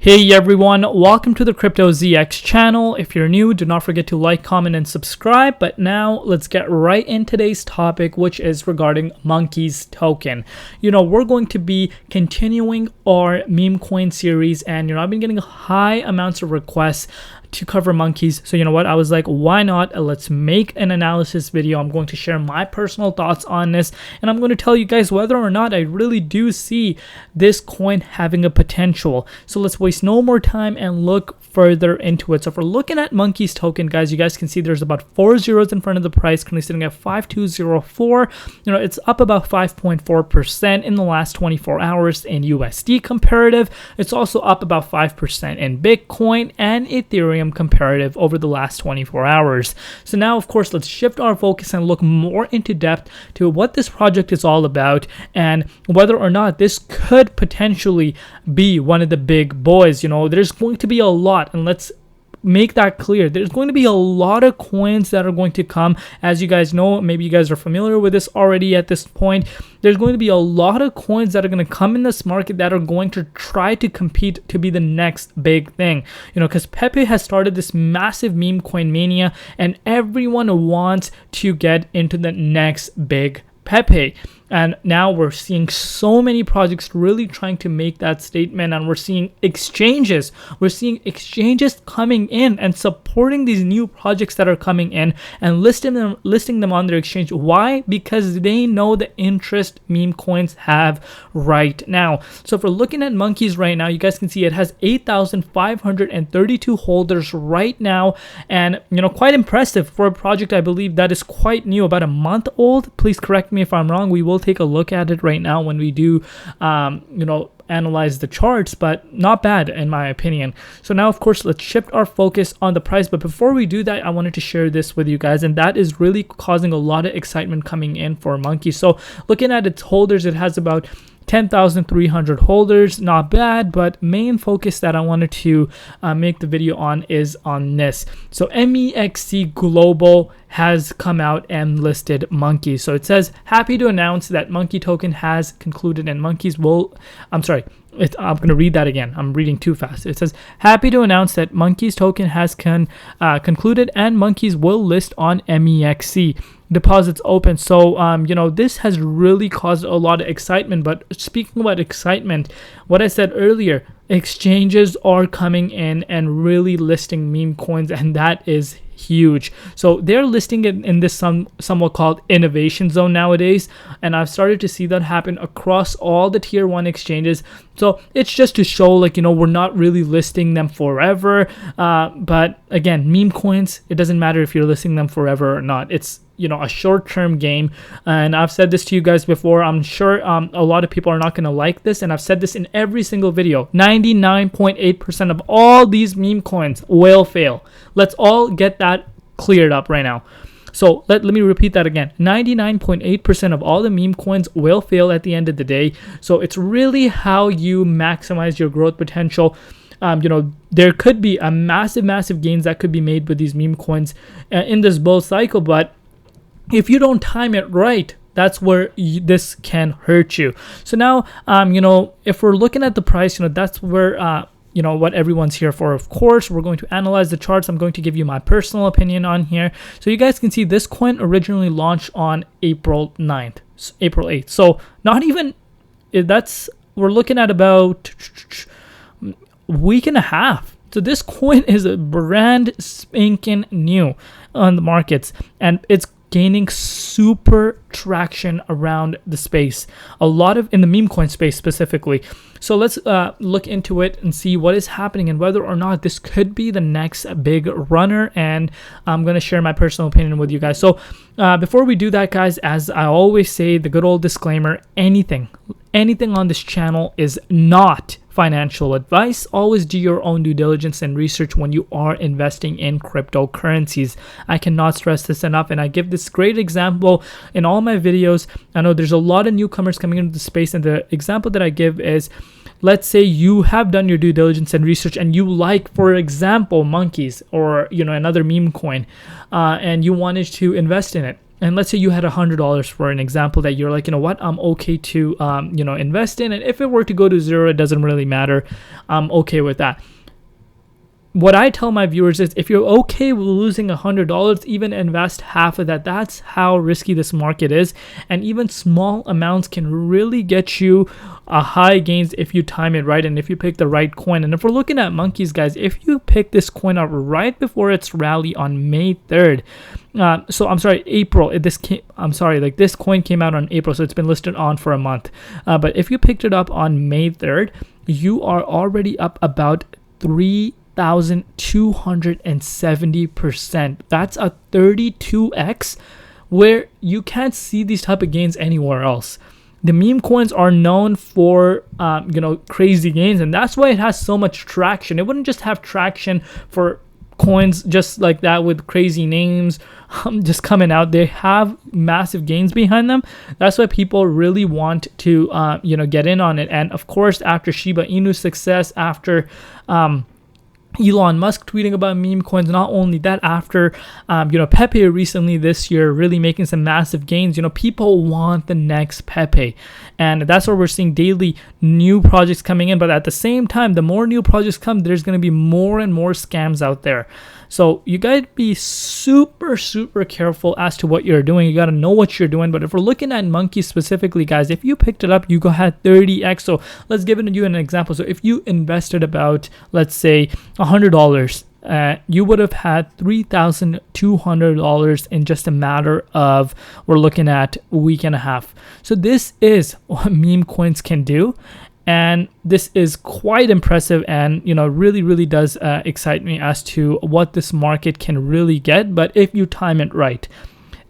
Hey everyone, welcome to the Crypto ZX channel. If you're new, do not forget to like, comment, and subscribe. But now let's get right in today's topic, which is regarding Mexc token. We're going to be continuing our Memecoin series, and I've been getting high amounts of requests to cover Mexc. So I was like, why not? Let's make an analysis video. I'm going to share my personal thoughts on this, and I'm going to tell you guys whether or not I really do see this coin having a potential. So let's waste no more time and look further into it. So if we're looking at Mexc token, guys, you guys can see there's about 4 zeros in front of the price, currently sitting at 5204. It's up about 5.4% in the last 24 hours in USD comparative. It's also up about 5% in Bitcoin and Ethereum comparative over the last 24 hours. So now, of course, let's shift our focus and look more into depth to what this project is all about and whether or not this could potentially be one of the big boys. There's going to be a lot, and let's make that clear. There's going to be a lot of coins that are going to come. As you guys know, maybe you guys are familiar with this already at this point, there's going to be a lot of coins that are going to come in this market that are going to try to compete to be the next big thing. Because Pepe has started this massive meme coin mania, and everyone wants to get into the next big Pepe. And now we're seeing so many projects really trying to make that statement, and we're seeing exchanges. We're seeing exchanges coming in and supporting these new projects that are coming in and listing them on their exchange. Why? Because they know the interest meme coins have right now. So if we're looking at Mexc right now, you guys can see it has 8,532 holders right now, and quite impressive for a project I believe that is quite new, about a month old. Please correct me if I'm wrong. We will take a look at it right now when we do analyze the charts, but not bad in my opinion. So now, of course, let's shift our focus on the price. But before we do that, I wanted to share this with you guys, and that is really causing a lot of excitement coming in for Mexc. So looking at its holders, it has about 10,300 holders. Not bad, but main focus that I wanted to make the video on is on this. So Mexc Global has come out and listed Mexc. So it says, happy to announce that Mexc token has concluded, and I'm going to read that again. I'm reading too fast. It says, happy to announce that Mexc token has concluded and Mexc will list on Mexc. Deposits open. So this has really caused a lot of excitement. But speaking about excitement, what I said earlier, exchanges are coming in and really listing meme coins, and that is huge. So they're listing it in this somewhat called innovation zone nowadays, and I've started to see that happen across all the tier 1 exchanges. So it's just to show, we're not really listing them forever, but again, meme coins, it doesn't matter if you're listing them forever or not. It's a short-term game, and I've said this to you guys before. I'm sure a lot of people are not going to like this, and I've said this in every single video. 99.8% of all these meme coins will fail. Let's all get that cleared up right now. So let me repeat that again. 99.8% of all the meme coins will fail at the end of the day. So it's really how you maximize your growth potential. There could be a massive gains that could be made with these meme coins in this bull cycle, but if you don't time it right, that's where this can hurt you. So now, if we're looking at the price, that's where, what everyone's here for. Of course, we're going to analyze the charts. I'm going to give you my personal opinion on here. So you guys can see this coin originally launched on April 8th. So not even, we're looking at about a week and a half. So this coin is a brand spanking new on the markets, and it's gaining super traction around the space, in the meme coin space specifically. So let's look into it and see what is happening and whether or not this could be the next big runner, and I'm going to share my personal opinion with you guys. So before we do that, guys, as I always say, the good old disclaimer, anything on this channel is not financial advice. Always do your own due diligence and research when you are investing in cryptocurrencies. I cannot stress this enough, and I give this great example in all my videos. I know there's a lot of newcomers coming into the space, and the example that I give is, let's say you have done your due diligence and research, and you like, for example, Mexc or another meme coin, and you wanted to invest in it. and let's say you had $100 for an example that you're like, you know what, I'm okay to invest in, and if it were to go to zero, it doesn't really matter. I'm okay with that. What I tell my viewers is, if you're okay with losing $100, even invest half of that. That's how risky this market is. And even small amounts can really get you high gains if you time it right and if you pick the right coin. And if we're looking at monkeys, guys, if you pick this coin up right before its rally on May 3rd, April. This coin came out on April, so it's been listed on for a month. But if you picked it up on May 3rd, you are already up about 3,270%. That's a 32x, where you can't see these type of gains anywhere else. The meme coins are known for crazy gains, and that's why it has so much traction. It wouldn't just have traction for coins just like that with crazy names just coming out. They have massive gains behind them. That's why people really want to get in on it. And of course, after Shiba Inu's success, after Elon Musk tweeting about meme coins, not only that, after Pepe recently this year really making some massive gains, people want the next Pepe, and that's where we're seeing daily new projects coming in. But at the same time, the more new projects come, there's going to be more and more scams out there. So you got to be super, super careful as to what you're doing. You got to know what you're doing. But if we're looking at monkeys specifically, guys, if you picked it up, you had 30x. So let's give you an example. So if you invested about, let's say, $100, you would have had $3,200 in just a matter of, we're looking at a week and a half. So this is what meme coins can do. And this is quite impressive, and really, really does excite me as to what this market can really get, but if you time it right.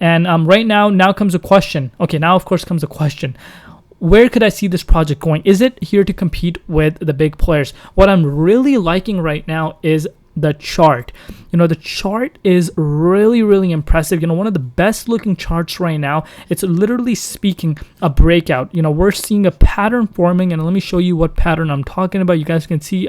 And right now comes a question. Okay, now of course comes a question. Where could I see this project going? Is it here to compete with the big players? What I'm really liking right now is the chart. The chart is really, really impressive. One of the best looking charts right now. It's literally speaking a breakout. We're seeing a pattern forming, and let me show you what pattern I'm talking about. You guys can see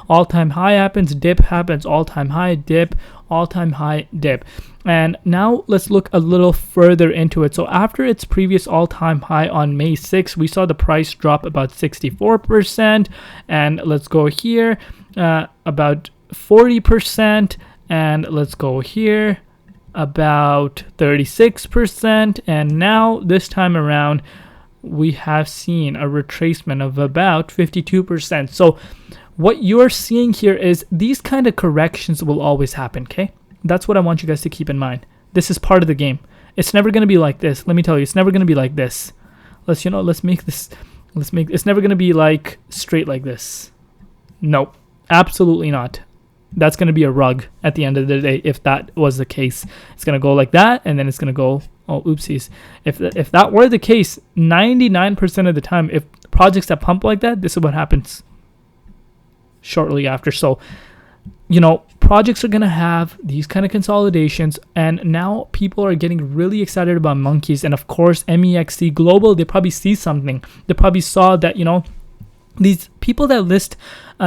all-time high happens, dip happens, all-time high, dip, all-time high, dip. And now let's look a little further into it. So after its previous all-time high on May 6th, we saw the price drop about 64%. And let's go here, about 40%, and let's go here about 36%. And now this time around we have seen a retracement of about 52%. So what you're seeing here is these kind of corrections will always happen. Okay, that's what I want you guys to keep in mind. This is part of the game. It's never going to be like this. Let me tell you, it's never going to be like this. It's never going to be like straight like this. Nope, absolutely not. That's going to be a rug at the end of the day. If that was the case, it's going to go like that, and then it's going to go, oh, oopsies. If that were the case, 99% of the time, if projects that pump like that, this is what happens shortly after. So, projects are going to have these kind of consolidations, and now people are getting really excited about monkeys. And of course, Mexc Global, they probably see something. They probably saw that, these people that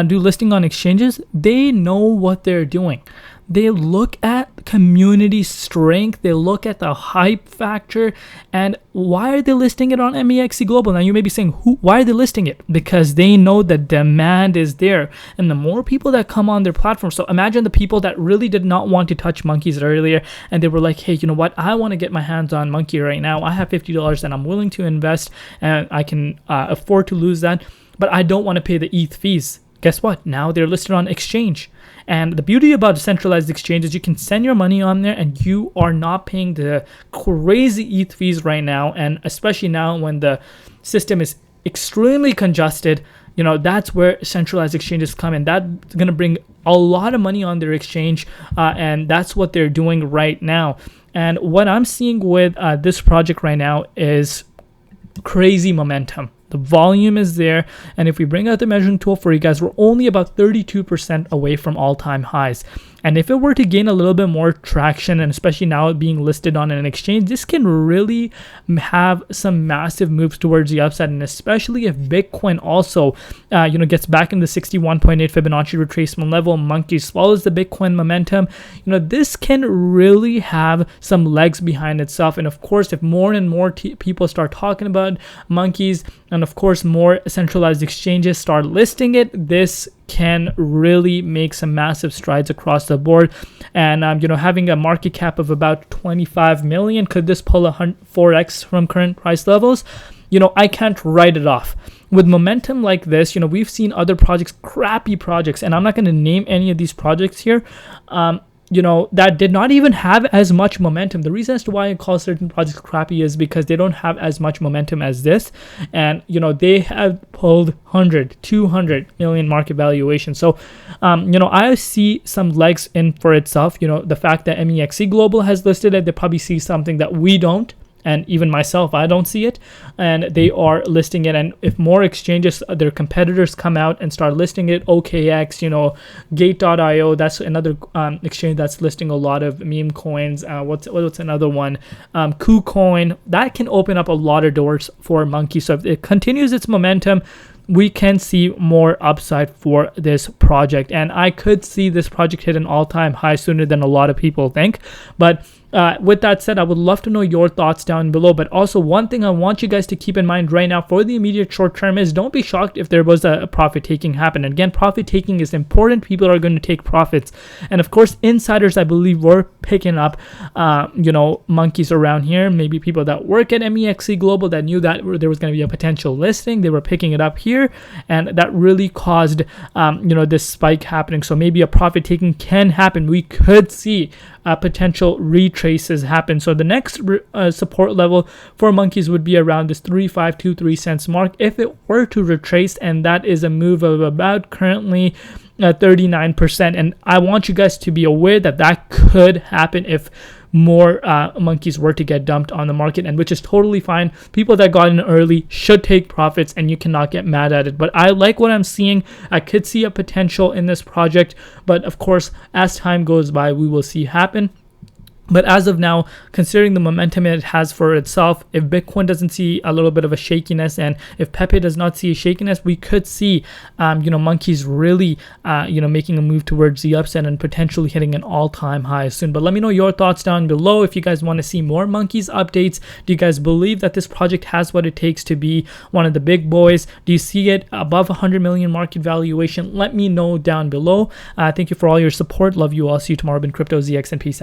do listing on exchanges, they know what they're doing. They look at community strength, they look at the hype factor, and why are they listing it on Mexc Global? Now you may be saying, why are they listing it? Because they know the demand is there, and the more people that come on their platform. So imagine the people that really did not want to touch monkeys earlier, and they were like, hey, you know what, I want to get my hands on monkey right now. I have $50 and I'm willing to invest, and I can afford to lose that, but I don't want to pay the ETH fees. Guess what? Now they're listed on exchange. And the beauty about decentralized exchange is you can send your money on there and you are not paying the crazy ETH fees right now. And especially now when the system is extremely congested, that's where centralized exchanges come in. That's going to bring a lot of money on their exchange. And that's what they're doing right now. And what I'm seeing with this project right now is crazy momentum. The volume is there, and if we bring out the measuring tool for you guys, we're only about 32% away from all-time highs. And if it were to gain a little bit more traction, and especially now being listed on an exchange, this can really have some massive moves towards the upside. And especially if Bitcoin also, gets back in the 61.8 Fibonacci retracement level, monkeys follows the Bitcoin momentum, this can really have some legs behind itself. And of course, if more and more people start talking about monkeys, and of course more centralized exchanges start listing it, this can really make some massive strides across the board. And having a market cap of about 25 million, could this pull 4x from current price levels? I can't write it off. With momentum like this, we've seen other projects, crappy projects, and I'm not going to name any of these projects here, that did not even have as much momentum. The reason as to why I call certain projects crappy is because they don't have as much momentum as this. And, they have pulled 100, 200 million market valuation. So, I see some legs in for itself. The fact that Mexc Global has listed it, they probably see something that we don't. And even myself, I don't see it, and they are listing it. And if more exchanges, their competitors come out and start listing it, OKX, Gate.io, that's another exchange that's listing a lot of meme coins. What's another one? KuCoin. That can open up a lot of doors for Monkey. So if it continues its momentum, we can see more upside for this project. And I could see this project hit an all-time high sooner than a lot of people think. But with that said, I would love to know your thoughts down below. But also, one thing I want you guys to keep in mind right now for the immediate short term is don't be shocked if there was a profit taking happen. And again, profit taking is important. People are going to take profits. And of course, insiders, I believe, were picking up, monkeys around here. Maybe people that work at Mexc Global that knew that there was going to be a potential listing. They were picking it up here. And that really caused, this spike happening. So maybe a profit taking can happen. We could see potential retraces happen. So the next support level for monkeys would be around this 3.523 cents mark if it were to retrace, and that is a move of about currently 39%. And I want you guys to be aware that that could happen if more monkeys were to get dumped on the market, and which is totally fine. People that got in early should take profits, and you cannot get mad at it. But I like what I'm seeing. I could see a potential in this project, but of course, as time goes by, we will see happen. But as of now, considering the momentum it has for itself, if Bitcoin doesn't see a little bit of a shakiness, and if Pepe does not see a shakiness, we could see, monkeys really, making a move towards the upside and potentially hitting an all-time high soon. But let me know your thoughts down below. If you guys want to see more monkeys updates, do you guys believe that this project has what it takes to be one of the big boys? Do you see it above 100 million market valuation? Let me know down below. Thank you for all your support. Love you all. See you tomorrow. Been Crypto ZX, and peace out.